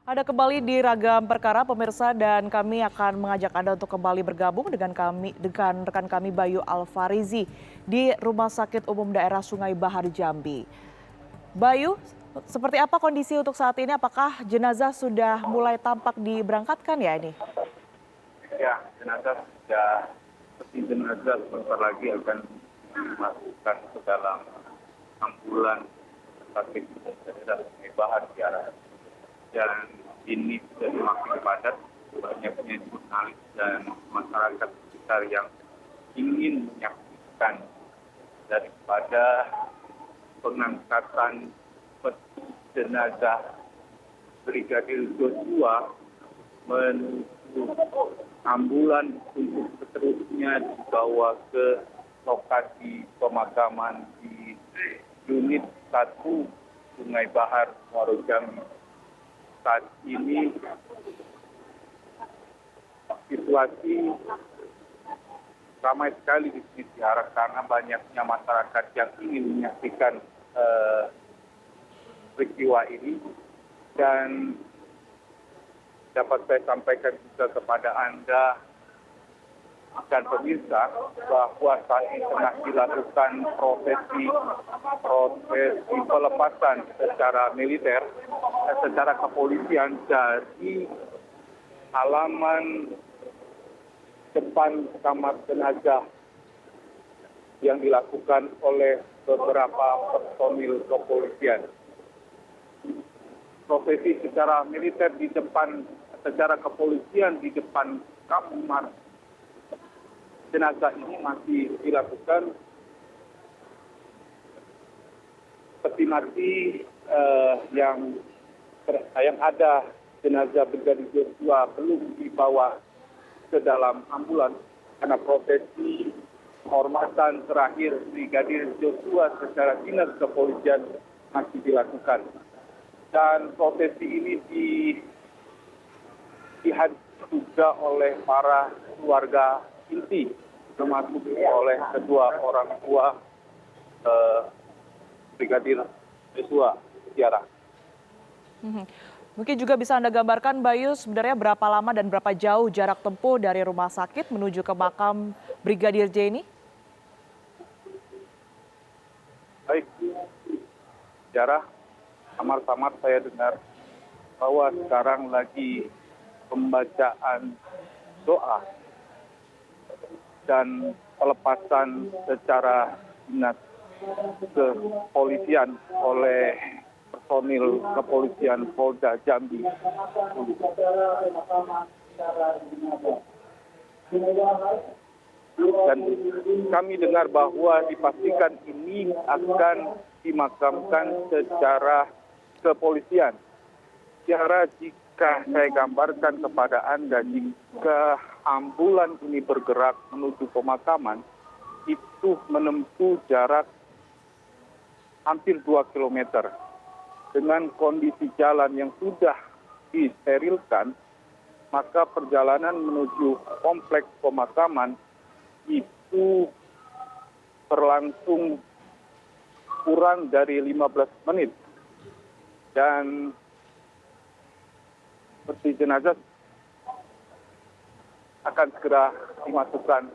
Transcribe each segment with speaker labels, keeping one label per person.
Speaker 1: Ada kembali di Ragam Perkara pemirsa dan kami akan mengajak Anda untuk kembali bergabung dengan rekan kami Bayu Alfarizi di Rumah Sakit Umum Daerah Sungai Bahar Jambi. Bayu, seperti apa kondisi untuk saat ini? Apakah jenazah sudah mulai tampak diberangkatkan ya ini?
Speaker 2: Ya, jenazah sebentar lagi akan dimasukkan ke dalam ambulan sakit daerah Sungai Bahar di arah. Dan ini sudah semakin padat, banyaknya jurnalis dan masyarakat sekitar yang ingin menyaksikan daripada pengangkatan peti jenazah Brigadir Joshua menuju ambulan untuk seterusnya dibawa ke lokasi pemakaman di unit 1 Sungai Bahar, Muaro Jambi. Saat ini situasi ramai sekali di sini diharap karena banyaknya masyarakat yang ingin menyaksikan peristiwa ini, dan dapat saya sampaikan juga kepada Anda dan pemirsa bahwa saat ini tengah dilakukan prosesi pelepasan secara militer, secara kepolisian dari halaman depan kamar jenazah yang dilakukan oleh beberapa personil kepolisian. Prosesi secara militer di depan, secara kepolisian di depan kamar jenazah ini masih dilakukan. Peti mati yang ada jenazah Brigadir Joshua belum dibawa ke dalam ambulan karena prosesi penghormatan terakhir Brigadir Joshua secara dinas kepolisian masih dilakukan. Dan prosesi ini dihadiri juga oleh para keluarga inti, termasuk oleh kedua orang tua Brigadir Joshua. Tiara.
Speaker 1: Mungkin juga bisa Anda gambarkan, Bayu, sebenarnya berapa lama dan berapa jauh jarak tempuh dari rumah sakit menuju ke makam Brigadir J ini?
Speaker 2: Baik, Tiara, samar-samar saya dengar bahwa sekarang lagi pembacaan doa dan pelepasan secara dinas kepolisian oleh personil kepolisian Polda Jambi. Dan kami dengar bahwa dipastikan ini akan dimakamkan secara kepolisian. Secara jika saya gambarkan kepada Anda, jika ambulan ini bergerak menuju pemakaman, itu menempuh jarak hampir 2 kilometer. Dengan kondisi jalan yang sudah disterilkan, maka perjalanan menuju kompleks pemakaman itu berlangsung kurang dari 15 menit. Dan peti jenazah akan segera dimasukkan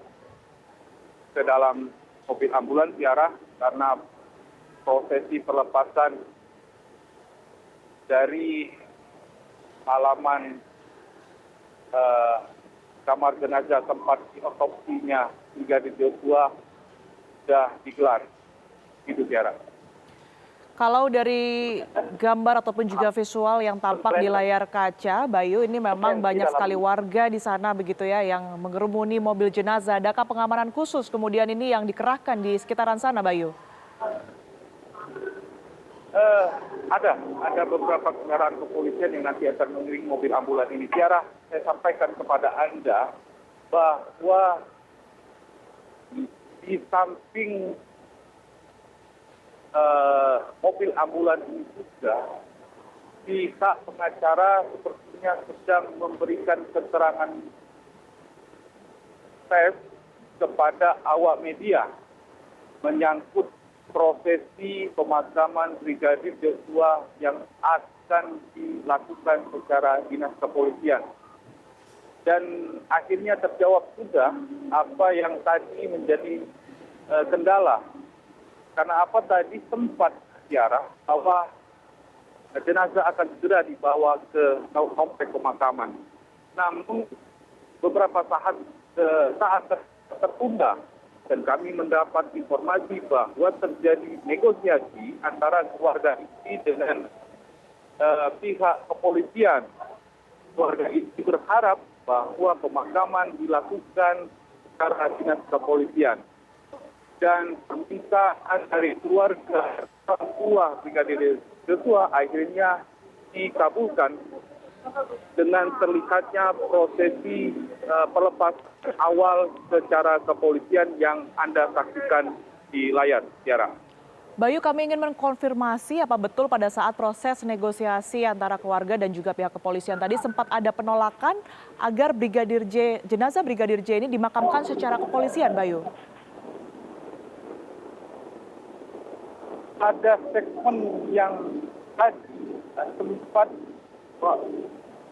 Speaker 2: ke dalam mobil ambulans, Tiara, karena prosesi pelepasan dari halaman kamar jenazah tempat diotopsinya Brigadir Joshua sudah digelar. Itu, Tiara.
Speaker 1: Kalau dari gambar ataupun juga visual yang tampak di layar kaca, Bayu, ini memang banyak sekali warga di sana begitu ya yang mengerumuni mobil jenazah. Adakah pengamanan khusus kemudian ini yang dikerahkan di sekitaran sana, Bayu?
Speaker 2: Ada beberapa kendaraan kepolisian yang nanti akan mengiringi mobil ambulan ini. Tiara, saya sampaikan kepada Anda bahwa di samping mobil ambulan ini juga pihak pengacara sepertinya sedang memberikan keterangan pers kepada awak media menyangkut prosesi pemakaman Brigadir Joshua yang akan akan dilakukan secara dinas kepolisian. Dan akhirnya terjawab juga apa yang tadi menjadi kendala. Karena apa tadi sempat diarah bahwa jenazah akan segera dibawa ke komplek pemakaman. Namun beberapa saat tertunda dan kami mendapat informasi bahwa terjadi negosiasi antara keluarga ini dengan pihak kepolisian. Keluarga ini berharap bahwa pemakaman dilakukan secara dinas kepolisian. Dan permintaan dari keluarga orang tua Brigadir Joshua akhirnya dikabulkan dengan terlihatnya prosesi pelepasan awal secara kepolisian yang Anda saksikan di layar, Tiara.
Speaker 1: Bayu, kami ingin mengkonfirmasi apa betul pada saat proses negosiasi antara keluarga dan juga pihak kepolisian tadi sempat ada penolakan agar jenazah Brigadir J ini dimakamkan secara kepolisian, Bayu?
Speaker 2: Ada segmen yang tadi sempat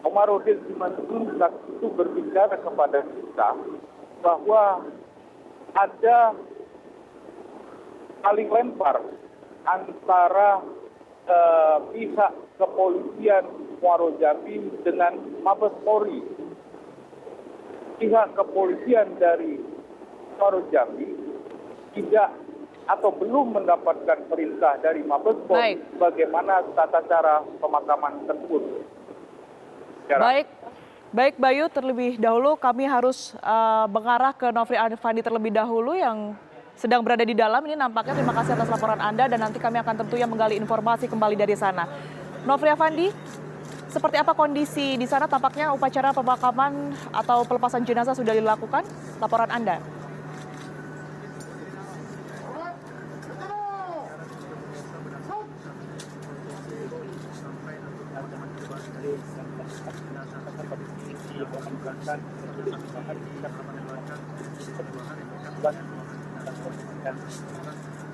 Speaker 2: Komarudin Simanjuntak itu berbicara kepada kita bahwa ada saling lempar antara pihak kepolisian Muaro Jambi dengan Mabes Polri. Pihak kepolisian dari Muaro Jambi tidak atau belum mendapatkan perintah dari Mabes Polri bagaimana tata cara pemakaman tersebut.
Speaker 1: Baik Bayu, terlebih dahulu kami harus mengarah ke Nofri Afandi terlebih dahulu yang sedang berada di dalam. Ini nampaknya, terima kasih atas laporan Anda dan nanti kami akan tentunya menggali informasi kembali dari sana. Nofri Afandi, seperti apa kondisi di sana? Tampaknya upacara pemakaman atau pelepasan jenazah sudah dilakukan. Laporan Anda.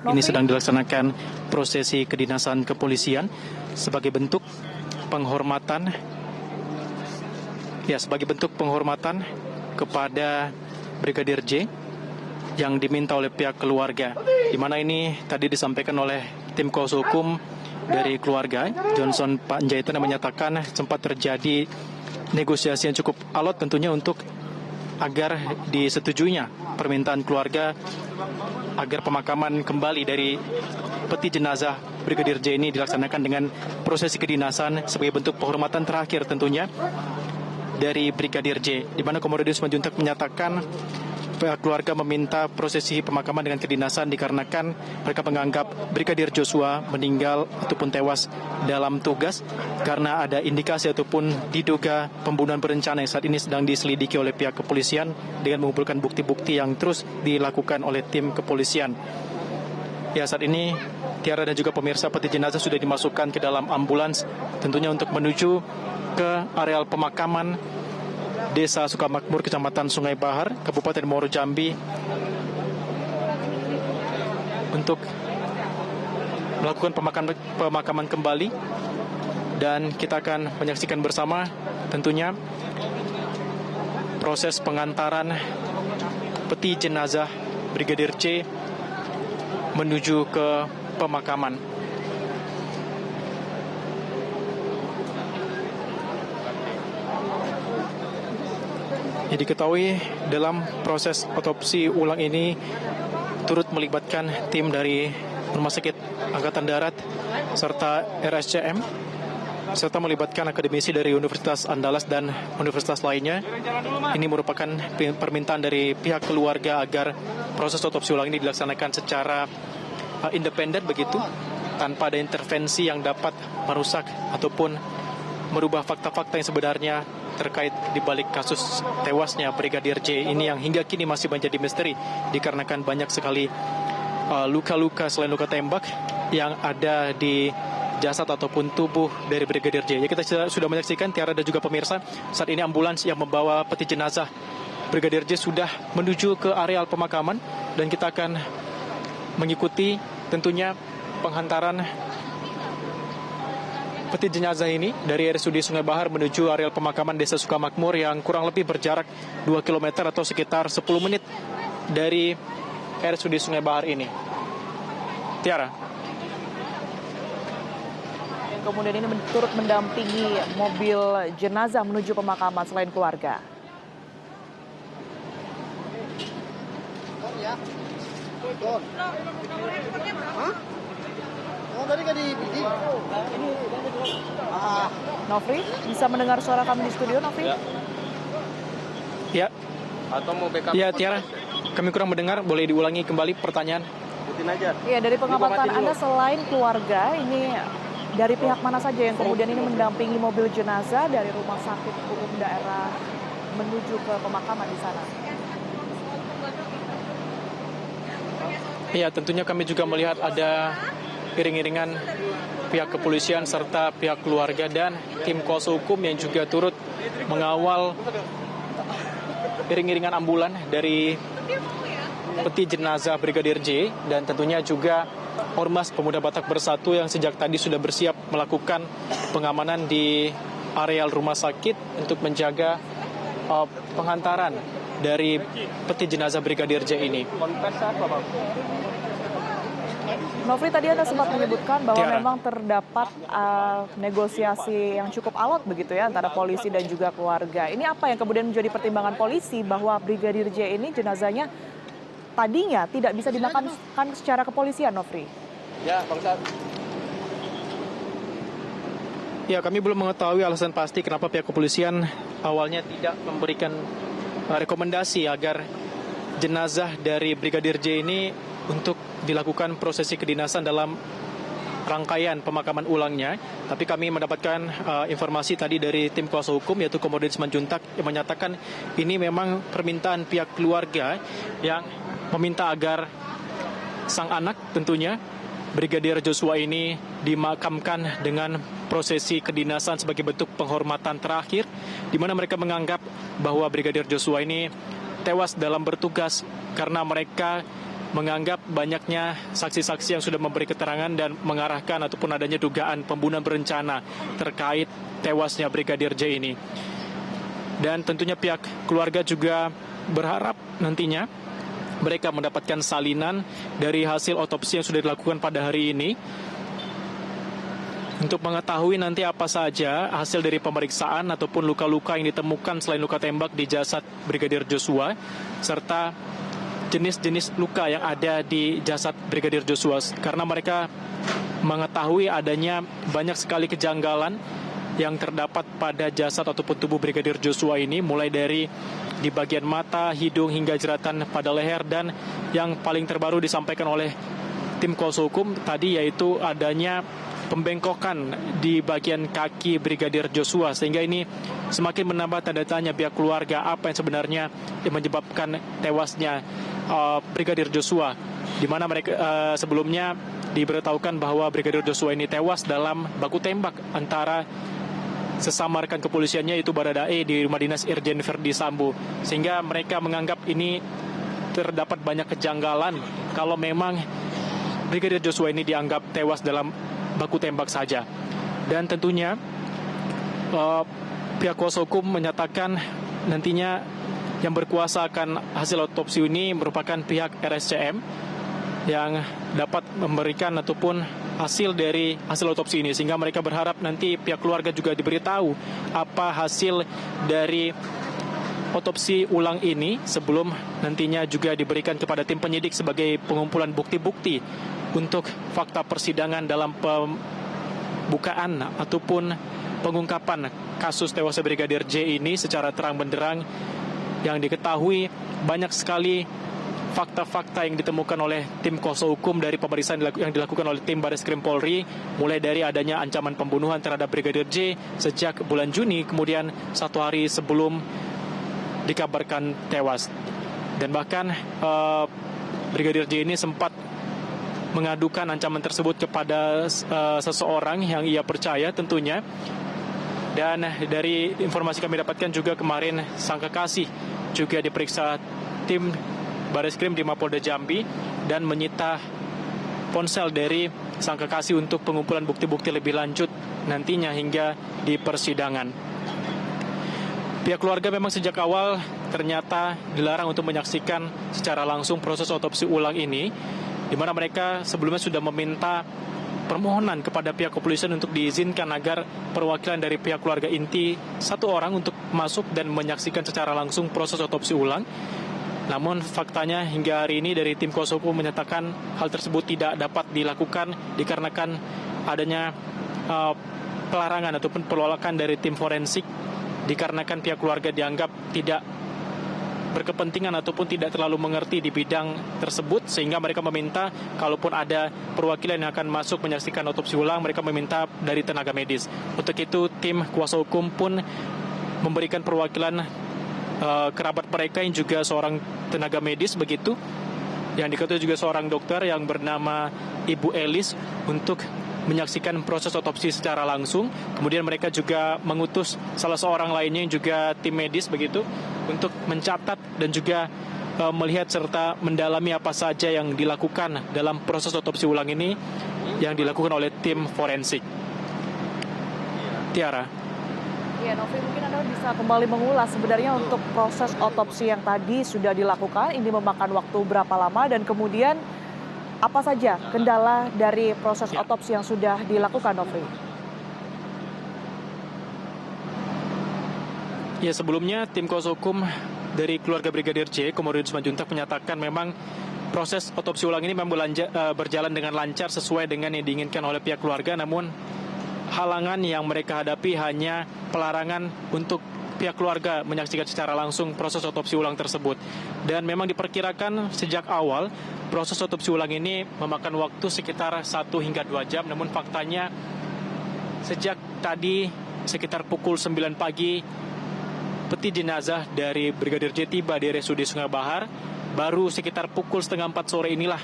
Speaker 3: Ini sedang dilaksanakan prosesi kedinasan kepolisian sebagai bentuk penghormatan kepada Brigadir J yang diminta oleh pihak keluarga. Di mana ini tadi disampaikan oleh tim kuasa hukum dari keluarga Johnson Panjaitan yang menyatakan sempat terjadi negosiasi yang cukup alot tentunya untuk agar disetujuinya permintaan keluarga agar pemakaman kembali dari peti jenazah Brigadir J ini dilaksanakan dengan prosesi kedinasan sebagai bentuk penghormatan terakhir tentunya dari Brigadir J, di mana Komarudin Simanjuntak menyatakan pihak keluarga meminta prosesi pemakaman dengan kedinasan dikarenakan mereka menganggap Brigadir Joshua meninggal ataupun tewas dalam tugas karena ada indikasi ataupun diduga pembunuhan berencana yang saat ini sedang diselidiki oleh pihak kepolisian dengan mengumpulkan bukti-bukti yang terus dilakukan oleh tim kepolisian. Ya, saat ini Tiara dan juga pemirsa, peti jenazah sudah dimasukkan ke dalam ambulans tentunya untuk menuju ke areal pemakaman Desa Sukamakmur, Kecamatan Sungai Bahar, Kabupaten Muaro Jambi untuk melakukan pemakaman kembali, dan kita akan menyaksikan bersama tentunya proses pengantaran peti jenazah Brigadir C menuju ke pemakaman. Jadi diketahui dalam proses otopsi ulang ini turut melibatkan tim dari Rumah Sakit Angkatan Darat serta RSCM, serta melibatkan akademisi dari Universitas Andalas dan universitas lainnya. Ini merupakan permintaan dari pihak keluarga agar proses otopsi ulang ini dilaksanakan secara independen begitu, tanpa ada intervensi yang dapat merusak ataupun merubah fakta-fakta yang sebenarnya terkait di balik kasus tewasnya Brigadir J ini yang hingga kini masih menjadi misteri dikarenakan banyak sekali luka-luka selain luka tembak yang ada di jasad ataupun tubuh dari Brigadir J. Ya, kita sudah menyaksikan, Tiara dan juga pemirsa, saat ini ambulans yang membawa peti jenazah Brigadir J sudah menuju ke areal pemakaman dan kita akan mengikuti tentunya penghantaran peti jenazah ini dari RSUD Sungai Bahar menuju areal pemakaman Desa Sukamakmur yang kurang lebih berjarak 2 km atau sekitar 10 menit dari RSUD Sungai Bahar ini. Tiara.
Speaker 1: Yang kemudian ini turut mendampingi mobil jenazah menuju pemakaman selain keluarga. Nofri, bisa mendengar suara kami di studio, Nofri?
Speaker 3: Ya.
Speaker 4: Atau mau backup?
Speaker 3: Ya, Tiara. Kami kurang mendengar, boleh diulangi kembali pertanyaan?
Speaker 4: Aja.
Speaker 1: Iya, dari pengamatan Anda selain keluarga, ini dari pihak mana saja yang kemudian ini mendampingi mobil jenazah dari Rumah Sakit Umum Daerah menuju ke pemakaman di sana?
Speaker 3: Ya, tentunya kami juga melihat ada iring-iringan pihak kepolisian serta pihak keluarga dan tim kuasa hukum yang juga turut mengawal iring-iringan ambulan dari peti jenazah Brigadir J, dan tentunya juga Ormas Pemuda Batak Bersatu yang sejak tadi sudah bersiap melakukan pengamanan di areal rumah sakit untuk menjaga penghantaran dari peti jenazah Brigadir J ini.
Speaker 1: Nofri, tadi Anda sempat menyebutkan bahwa
Speaker 3: Tiara.
Speaker 1: memang terdapat negosiasi yang cukup alot begitu ya antara polisi dan juga keluarga. Ini apa yang kemudian menjadi pertimbangan polisi bahwa Brigadir J ini jenazahnya tadinya tidak bisa dimakamkan secara kepolisian, Nofri?
Speaker 4: Ya, Bang Sat.
Speaker 3: Ya, kami belum mengetahui alasan pasti kenapa pihak kepolisian awalnya tidak memberikan rekomendasi agar jenazah dari Brigadir J ini untuk dilakukan prosesi kedinasan dalam rangkaian pemakaman ulangnya. Tapi kami mendapatkan informasi tadi dari tim kuasa hukum yaitu Komarudin Simanjuntak yang menyatakan ini memang permintaan pihak keluarga yang meminta agar sang anak tentunya Brigadir Joshua ini dimakamkan dengan prosesi kedinasan sebagai bentuk penghormatan terakhir, di mana mereka menganggap bahwa Brigadir Joshua ini tewas dalam bertugas karena mereka menganggap banyaknya saksi-saksi yang sudah memberi keterangan dan mengarahkan ataupun adanya dugaan pembunuhan berencana terkait tewasnya Brigadir J ini. Dan tentunya pihak keluarga juga berharap nantinya mereka mendapatkan salinan dari hasil otopsi yang sudah dilakukan pada hari ini untuk mengetahui nanti apa saja hasil dari pemeriksaan ataupun luka-luka yang ditemukan selain luka tembak di jasad Brigadir Joshua, serta jenis-jenis luka yang ada di jasad Brigadir Joshua, karena mereka mengetahui adanya banyak sekali kejanggalan yang terdapat pada jasad ataupun tubuh Brigadir Joshua ini, mulai dari di bagian mata, hidung, hingga jeratan pada leher, dan yang paling terbaru disampaikan oleh tim kuasa hukum tadi yaitu adanya pembengkokan di bagian kaki Brigadir Joshua, sehingga ini semakin menambah tanda tanya pihak keluarga apa yang sebenarnya yang menyebabkan tewasnya Brigadir Joshua, di mana mereka sebelumnya diberitahukan bahwa Brigadir Joshua ini tewas dalam baku tembak antara sesama rekan kepolisiannya yaitu Baradae di rumah dinas Irjen Verdi Sambo, sehingga mereka menganggap ini terdapat banyak kejanggalan kalau memang Brigadir Joshua ini dianggap tewas dalam baku tembak saja. Dan tentunya pihak kuasa hukum menyatakan nantinya yang berkuasa akan hasil otopsi ini merupakan pihak RSCM yang dapat memberikan ataupun hasil dari hasil otopsi ini, sehingga mereka berharap nanti pihak keluarga juga diberitahu apa hasil dari otopsi ulang ini sebelum nantinya juga diberikan kepada tim penyidik sebagai pengumpulan bukti-bukti untuk fakta persidangan dalam pembukaan ataupun pengungkapan kasus tewasnya Brigadir J ini secara terang benderang, yang diketahui banyak sekali fakta-fakta yang ditemukan oleh tim kuasa hukum dari pemeriksaan yang dilakukan oleh tim Bareskrim Polri, mulai dari adanya ancaman pembunuhan terhadap Brigadir J sejak bulan Juni, kemudian 1 hari sebelum dikabarkan tewas. Dan bahkan Brigadir J ini sempat mengadukan ancaman tersebut kepada seseorang yang ia percaya tentunya. Dan dari informasi kami dapatkan juga kemarin sang kekasih juga diperiksa tim Bareskrim di Mapolda Jambi dan menyita ponsel dari sang kekasih untuk pengumpulan bukti-bukti lebih lanjut nantinya hingga di persidangan. Pihak keluarga memang sejak awal ternyata dilarang untuk menyaksikan secara langsung proses otopsi ulang ini, di mana mereka sebelumnya sudah meminta permohonan kepada pihak kepolisian untuk diizinkan agar perwakilan dari pihak keluarga inti satu orang untuk masuk dan menyaksikan secara langsung proses otopsi ulang. Namun faktanya hingga hari ini dari tim kuasa hukum menyatakan hal tersebut tidak dapat dilakukan dikarenakan adanya pelarangan ataupun penolakan dari tim forensik, dikarenakan pihak keluarga dianggap tidak berkepentingan ataupun tidak terlalu mengerti di bidang tersebut, sehingga mereka meminta kalaupun ada perwakilan yang akan masuk menyaksikan otopsi ulang, mereka meminta dari tenaga medis. Untuk itu tim kuasa hukum pun memberikan perwakilan kerabat mereka yang juga seorang tenaga medis begitu, yang diketahui juga seorang dokter yang bernama Ibu Elis untuk menyaksikan proses otopsi secara langsung. Kemudian mereka juga mengutus salah seorang lainnya yang juga tim medis begitu untuk mencatat dan juga melihat serta mendalami apa saja yang dilakukan dalam proses otopsi ulang ini yang dilakukan oleh tim forensik. Tiara.
Speaker 1: Ya, Novi, mungkin Anda bisa kembali mengulas sebenarnya untuk proses otopsi yang tadi sudah dilakukan, ini memakan waktu berapa lama dan kemudian apa saja kendala dari proses otopsi yang sudah dilakukan, Novi?
Speaker 3: Ya, sebelumnya tim kuasa hukum dari keluarga Brigadir J, Komarudin Simanjuntak, menyatakan memang proses otopsi ulang ini memang berjalan dengan lancar sesuai dengan yang diinginkan oleh pihak keluarga, namun halangan yang mereka hadapi hanya pelarangan untuk pihak keluarga menyaksikan secara langsung proses otopsi ulang tersebut. Dan memang diperkirakan sejak awal proses otopsi ulang ini memakan waktu sekitar 1 hingga 2 jam. Namun faktanya sejak tadi sekitar pukul 9 pagi peti jenazah dari Brigadir J tiba di RSUD Sungai Bahar. Baru sekitar pukul 3:30 sore inilah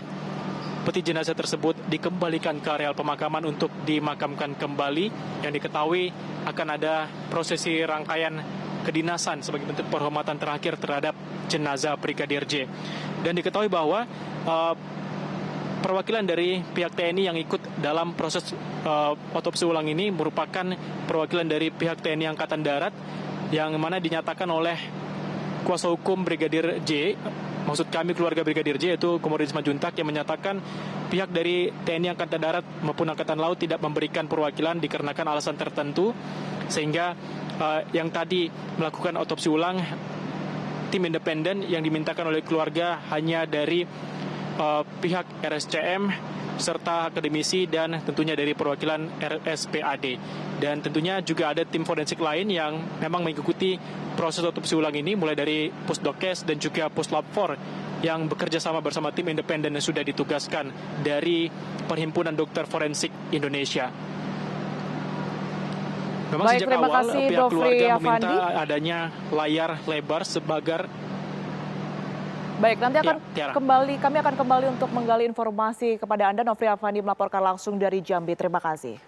Speaker 3: peti jenazah tersebut dikembalikan ke areal pemakaman untuk dimakamkan kembali, yang diketahui akan ada prosesi rangkaian kedinasan sebagai bentuk penghormatan terakhir terhadap jenazah Brigadir J. Dan diketahui bahwa perwakilan dari pihak TNI yang ikut dalam proses otopsi ulang ini merupakan perwakilan dari pihak TNI Angkatan Darat, yang mana dinyatakan oleh kuasa hukum Brigadir J, maksud kami keluarga Brigadir J, yaitu Komarudin Simanjuntak, yang menyatakan pihak dari TNI Angkatan Darat maupun Angkatan Laut tidak memberikan perwakilan dikarenakan alasan tertentu, sehingga yang tadi melakukan otopsi ulang tim independen yang dimintakan oleh keluarga hanya dari pihak RSCM serta akademisi dan tentunya dari perwakilan RSPAD. Dan tentunya juga ada tim forensik lain yang memang mengikuti proses otopsi ulang ini, mulai dari Pusdokes dan juga Puslab 4 yang bekerja sama bersama tim independen yang sudah ditugaskan dari Perhimpunan Dokter Forensik Indonesia. Memang
Speaker 1: Baik,
Speaker 3: sejak
Speaker 1: terima
Speaker 3: awal
Speaker 1: kasih,
Speaker 3: pihak
Speaker 1: Dofri
Speaker 3: keluarga meminta
Speaker 1: Afandi.
Speaker 3: adanya layar lebar sebagai.
Speaker 1: Baik, nanti akan
Speaker 3: Tiara.
Speaker 1: kami akan kembali untuk menggali informasi kepada Anda. Nofri Afandi melaporkan langsung dari Jambi. Terima kasih.